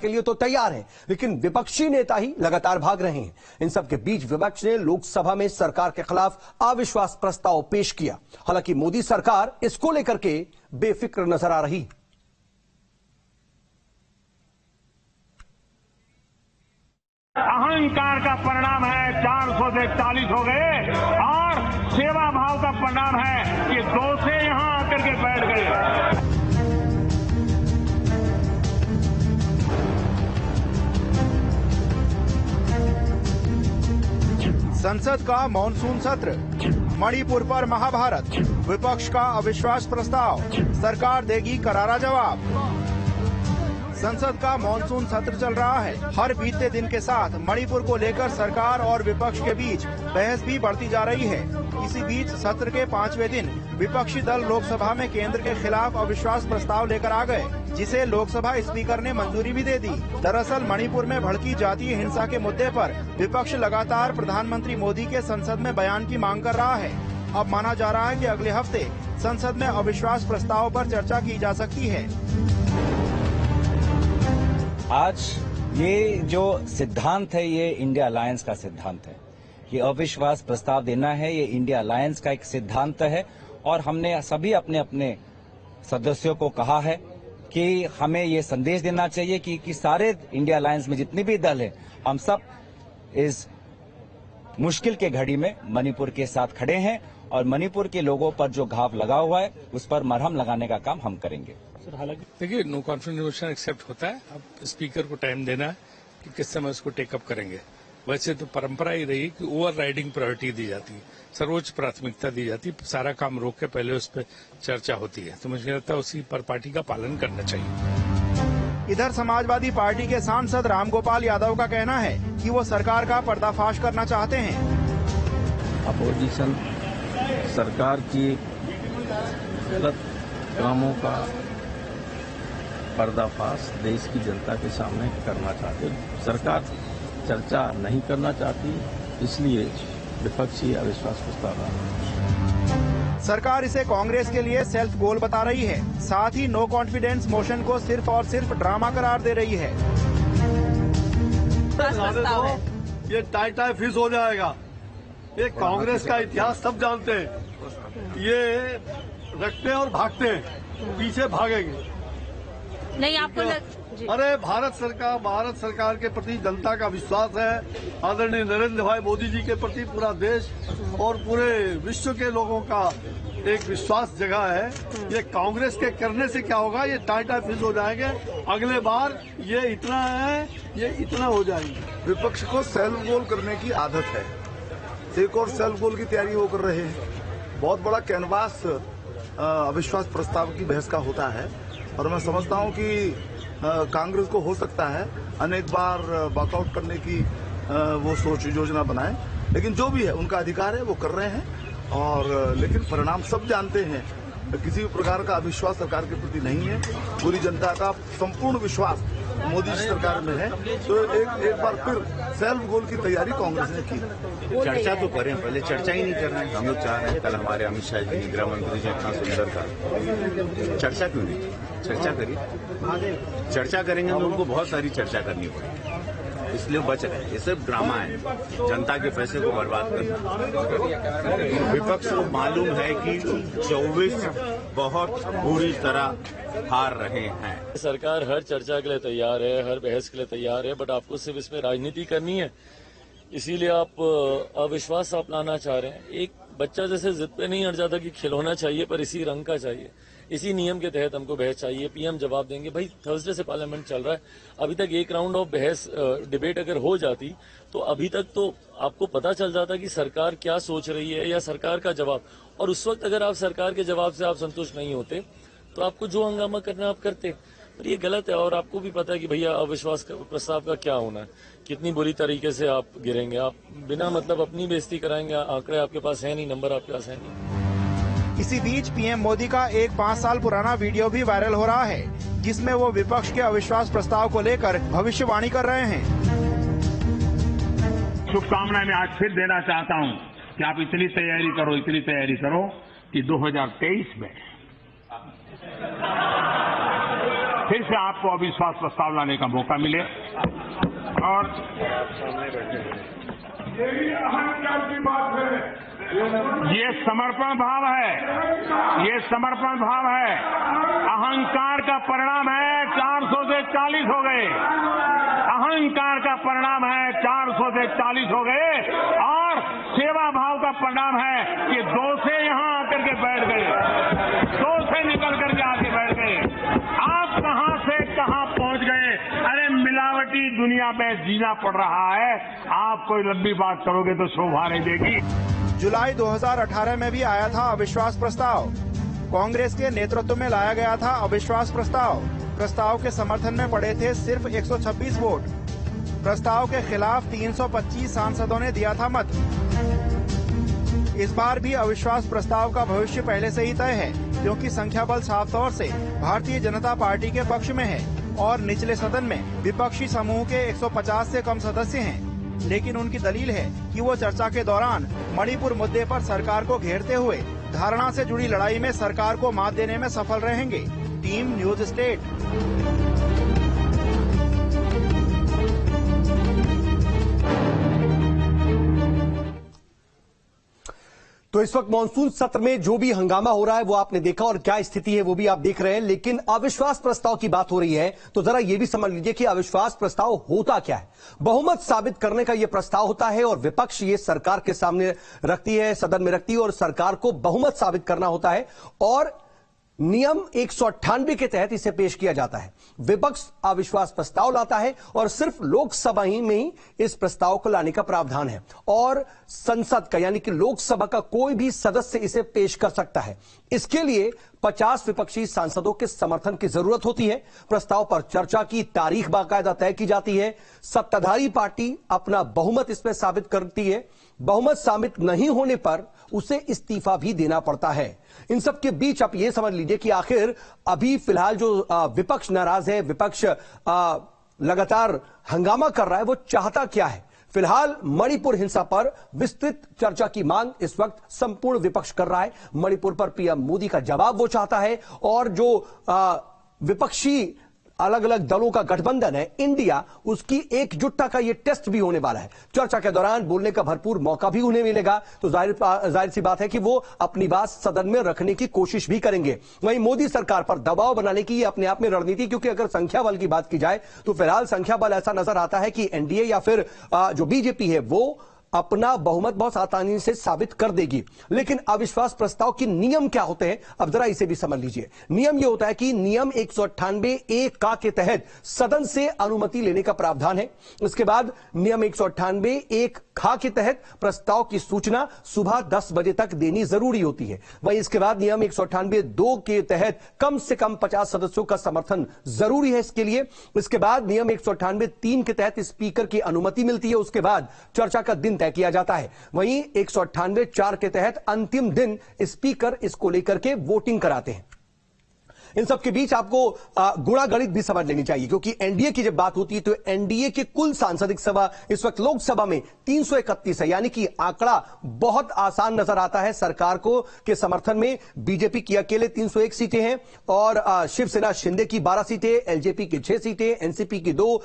के लिए तो तैयार है, लेकिन विपक्षी नेता ही लगातार भाग रहे हैं। इन सब के बीच विपक्ष ने लोकसभा में सरकार के खिलाफ अविश्वास प्रस्ताव पेश किया। हालांकि मोदी सरकार इसको लेकर के बेफिक्र नजर आ रही। अहंकार का परिणाम है 400 से 40 हो गए और सेवा भाव का परिणाम है कि 2 से यहां आकर के बैठ गए। संसद का मॉनसून सत्र, मणिपुर पर महाभारत, विपक्ष का अविश्वास प्रस्ताव, सरकार देगी करारा जवाब। संसद का मॉनसून सत्र चल रहा है। हर बीतते दिन के साथ मणिपुर को लेकर सरकार और विपक्ष के बीच बहस भी बढ़ती जा रही है। इसी बीच सत्र के 5वें दिन विपक्षी दल लोकसभा में केंद्र के खिलाफ अविश्वास प्रस्ताव लेकर आ गए, जिसे लोकसभा स्पीकर ने मंजूरी भी दे दी। दरअसल मणिपुर में भड़की जातीय हिंसा के मुद्दे पर विपक्ष लगातार प्रधानमंत्री मोदी के संसद में बयान की मांग कर रहा है। अब माना जा रहा है कि अगले हफ्ते संसद में अविश्वास प्रस्ताव पर चर्चा की जा सकती है। आज ये जो सिद्धांत है, ये इंडिया अलायंस का सिद्धांत है। ये अविश्वास प्रस्ताव देना है, ये इंडिया अलायंस का एक सिद्धांत है और हमने सभी अपने अपने सदस्यों को कहा है कि हमें ये संदेश देना चाहिए कि सारे इंडिया अलायंस में जितने भी दल हैं, हम सब इस मुश्किल के घड़ी में मणिपुर के साथ खड़े हैं और मणिपुर के लोगों पर जो घाव लगा हुआ है उस पर मरहम लगाने का काम हम करेंगे। हालांकि देखिए, नो कॉन्फिडेंस मोशन एक्सेप्ट होता है। अब स्पीकर को टाइम देना है कि किस समय उसको टेकअप करेंगे। वैसे तो परंपरा ही रही कि ओवर राइडिंग प्रायोरिटी दी जाती है, सर्वोच्च प्राथमिकता दी जाती है, सारा काम रोक के पहले उस पर चर्चा होती है। तो मुझे लगता है उसी पर पार्टी का पालन करना चाहिए। इधर समाजवादी पार्टी के सांसद रामगोपाल यादव का कहना है कि वो सरकार का पर्दाफाश करना चाहते हैं। अपोजिशन सरकार की गलत कामों का पर्दाफाश देश की जनता के सामने करना चाहते। सरकार चर्चा नहीं करना चाहती, इसलिए विपक्षी अविश्वास प्रस्ताव। सरकार इसे कांग्रेस के लिए सेल्फ गोल बता रही है। साथ ही नो कॉन्फिडेंस मोशन को सिर्फ और सिर्फ ड्रामा करार दे रही है। ये टाई फिश हो जाएगा। ये कांग्रेस का इतिहास सब जानते हैं। ये रखते हैं और भागते हैं, पीछे भागेंगे नहीं। आपको अरे भारत सरकार के प्रति जनता का विश्वास है। आदरणीय नरेंद्र भाई मोदी जी के प्रति पूरा देश और पूरे विश्व के लोगों का एक विश्वास जगह है। ये कांग्रेस के करने से क्या होगा, ये टाई फिश हो जाएंगे। अगले बार ये इतना है, ये इतना हो जाएंगे। विपक्ष को सेल्फ गोल करने की आदत है। एक और सेल्फ गोल की तैयारी वो कर रहे हैं। बहुत बड़ा कैनवास अविश्वास प्रस्ताव की बहस का होता है और मैं समझता हूं कि कांग्रेस को हो सकता है अनेक बार वॉकआउट करने की वो सोच योजना बनाए, लेकिन जो भी है उनका अधिकार है, वो कर रहे हैं। और लेकिन परिणाम सब जानते हैं। किसी भी प्रकार का अविश्वास सरकार के प्रति नहीं है। पूरी जनता का संपूर्ण विश्वास मोदी जी सरकार में है। तो एक बार फिर सेल्फ गोल की तैयारी कांग्रेस ने की। चर्चा तो करें, पहले चर्चा ही नहीं कर रहे हैं। हम लोग चाह रहे हैं, कल हमारे अमित शाह जी गृह मंत्री जी इतना सुंदर था, चर्चा क्यों नहीं? चर्चा करिए। चर्चा करेंगे तो उनको बहुत सारी चर्चा करनी पड़ेगी, इसलिए बच रहे। ये सिर्फ ड्रामा है, जनता के पैसे को बर्बाद करना। विपक्ष को मालूम है कि 24 बहुत बुरी तरह हार रहे हैं। सरकार हर चर्चा के लिए तैयार है, हर बहस के लिए तैयार है, बट आपको सिर्फ इसमें राजनीति करनी है, इसीलिए आप अविश्वास आप लाना चाह रहे हैं। एक बच्चा जैसे जिद पे नहीं अड़ जाता कि खिलौना चाहिए पर इसी रंग का चाहिए, इसी नियम के तहत हमको बहस चाहिए। पीएम जवाब देंगे। भाई थर्सडे से पार्लियामेंट चल रहा है, अभी तक एक राउंड ऑफ बहस डिबेट अगर हो जाती तो अभी तक तो आपको पता चल जाता कि सरकार क्या सोच रही है या सरकार का जवाब। और उस वक्त अगर आप सरकार के जवाब से आप संतुष्ट नहीं होते तो आपको जो हंगामा करना आप करते। पर ये गलत है और आपको भी पता है कि भैया अविश्वास प्रस्ताव का क्या होना है, कितनी बुरी तरीके से आप गिरेंगे। आप बिना मतलब अपनी बेइज्जती कराएंगे। आंकड़े आपके पास है नहीं, नंबर आपके पास है नहीं। इसी बीच पीएम मोदी का एक 5 साल पुराना वीडियो भी वायरल हो रहा है, जिसमें वो विपक्ष के अविश्वास प्रस्ताव को लेकर भविष्यवाणी कर रहे हैं। शुभकामनाएं मैं आज फिर देना चाहता हूं कि आप इतनी तैयारी करो कि 2023 में फिर से आपको अविश्वास प्रस्ताव लाने का मौका मिले। और अहंकार की बात है, ये समर्पण भाव है, ये समर्पण भाव है। अहंकार का परिणाम है 400 से 40 हो गए। अहंकार का परिणाम है 400 से 40 हो गए और सेवा भाव का परिणाम है कि 2 से यहां आकर के बैठ गए, 2 से निकल करके आके बैठ गए। आप कहां से कहां पहुंच गए। अरे मिलावटी दुनिया में जीना पड़ रहा है। आप कोई लंबी बात करोगे तो शोभा नहीं देगी। जुलाई 2018 में भी आया था अविश्वास प्रस्ताव। कांग्रेस के नेतृत्व में लाया गया था अविश्वास प्रस्ताव। प्रस्ताव के समर्थन में पड़े थे सिर्फ 126 वोट। प्रस्ताव के खिलाफ 325 सांसदों ने दिया था मत। इस बार भी अविश्वास प्रस्ताव का भविष्य पहले से ही तय है, क्योंकि संख्या बल साफ तौर से भारतीय जनता पार्टी के पक्ष में है और निचले सदन में विपक्षी समूह के 150 से कम सदस्य हैं। लेकिन उनकी दलील है कि वो चर्चा के दौरान मणिपुर मुद्दे पर सरकार को घेरते हुए धारणा से जुड़ी लड़ाई में सरकार को मात देने में सफल रहेंगे। Team news state. तो इस वक्त मॉनसून सत्र में जो भी हंगामा हो रहा है वो आपने देखा और क्या स्थिति है वो भी आप देख रहे हैं। लेकिन अविश्वास प्रस्ताव की बात हो रही है तो जरा ये भी समझ लीजिए कि अविश्वास प्रस्ताव होता क्या है। बहुमत साबित करने का ये प्रस्ताव होता है और विपक्ष ये सरकार के सामने रखती है, सदन में रखती है और सरकार को बहुमत साबित करना होता है और नियम 198 के तहत इसे पेश किया जाता है। विपक्ष अविश्वास प्रस्ताव लाता है और सिर्फ लोकसभा ही में ही इस प्रस्ताव को लाने का प्रावधान है और संसद का यानी कि लोकसभा का कोई भी सदस्य इसे पेश कर सकता है। इसके लिए 50 विपक्षी सांसदों के समर्थन की जरूरत होती है। प्रस्ताव पर चर्चा की तारीख बाकायदा तय की जाती है। सत्ताधारी पार्टी अपना बहुमत इसमें साबित करती है। बहुमत साबित नहीं होने पर उसे इस्तीफा भी देना पड़ता है। इन सब के बीच आप यह समझ लीजिए कि आखिर अभी फिलहाल जो विपक्ष नाराज है, विपक्ष लगातार हंगामा कर रहा है, वो चाहता क्या है। फिलहाल मणिपुर हिंसा पर विस्तृत चर्चा की मांग इस वक्त संपूर्ण विपक्ष कर रहा है। मणिपुर पर पीएम मोदी का जवाब वो चाहता है और जो विपक्षी अलग अलग दलों का गठबंधन है इंडिया, उसकी एकजुटता का यह टेस्ट भी होने वाला है। चर्चा के दौरान बोलने का भरपूर मौका भी उन्हें मिलेगा तो जाहिर सी बात है कि वो अपनी बात सदन में रखने की कोशिश भी करेंगे। वहीं मोदी सरकार पर दबाव बनाने की अपने आप में रणनीति, क्योंकि अगर संख्या बल की बात की जाए तो फिलहाल संख्या बल ऐसा नजर आता है कि एनडीए या फिर जो बीजेपी है वो अपना बहुमत बहुत आसानी से साबित कर देगी। लेकिन अविश्वास प्रस्ताव के नियम क्या होते हैं, अब जरा इसे भी समझ लीजिए। नियम यह होता है कि नियम 198 का के तहत सदन से अनुमति लेने का प्रावधान है। इसके बाद नियम 198 खा के तहत प्रस्ताव की सूचना सुबह 10 बजे तक देनी जरूरी होती है। वहीं इसके बाद नियम 198(2) के तहत कम से कम 50 सदस्यों का समर्थन जरूरी है इसके लिए। इसके बाद नियम 198(3) के तहत स्पीकर की अनुमति मिलती है। उसके बाद चर्चा का दिन तय किया जाता है। वहीं 198(4) के तहत अंतिम दिन स्पीकर इसको लेकर के वोटिंग कराते हैं। इन सब के बीच आपको गुणा गणित भी समझ लेनी चाहिए, क्योंकि एनडीए की जब बात होती है तो एनडीए के कुल सांसदिक सभा इस वक्त लोकसभा में 331 है, यानी कि आंकड़ा बहुत आसान नजर आता है सरकार को के समर्थन में। बीजेपी की अकेले 301 सीटें हैं और शिवसेना शिंदे की 12 सीटें, एलजेपी की 6 सीटें, एनसीपी की 2,